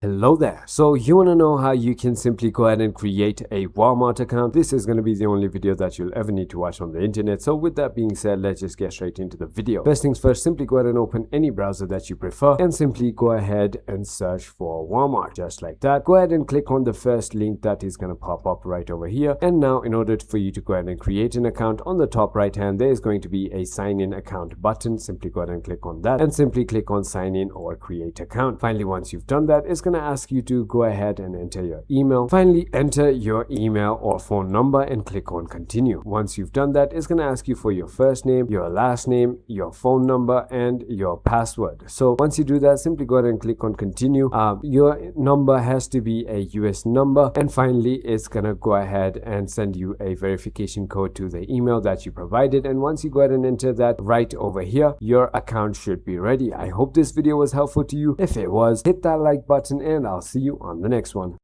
Hello there. So you want to know how you can simply go ahead and create a Walmart account? This is going to be the only video that you'll ever need to watch on the internet. So with that being said, let's just get straight into the video. First things first, simply go ahead and open any browser that you prefer and simply go ahead and search for Walmart just like that. Go ahead and click on the first link that is going to pop up right over here. And now in order for you to go ahead and create an account, on the top right hand there is going to be a sign in account button. Simply go ahead and click on that and simply click on sign in or create account. Finally, once you've done that, it's going to ask you to go ahead and enter your email. Finally, enter your email or phone number and click on continue. Once you've done that, it's going to ask you for your first name, your last name, your phone number, and your password. So once you do that, simply go ahead and click on continue. Your number has to be a US number, and finally it's going to go ahead and send you a verification code to the email that you provided. And once you go ahead and enter that right over here, your account should be ready. I hope this video was helpful to you. If it was, hit that like button and I'll see you on the next one.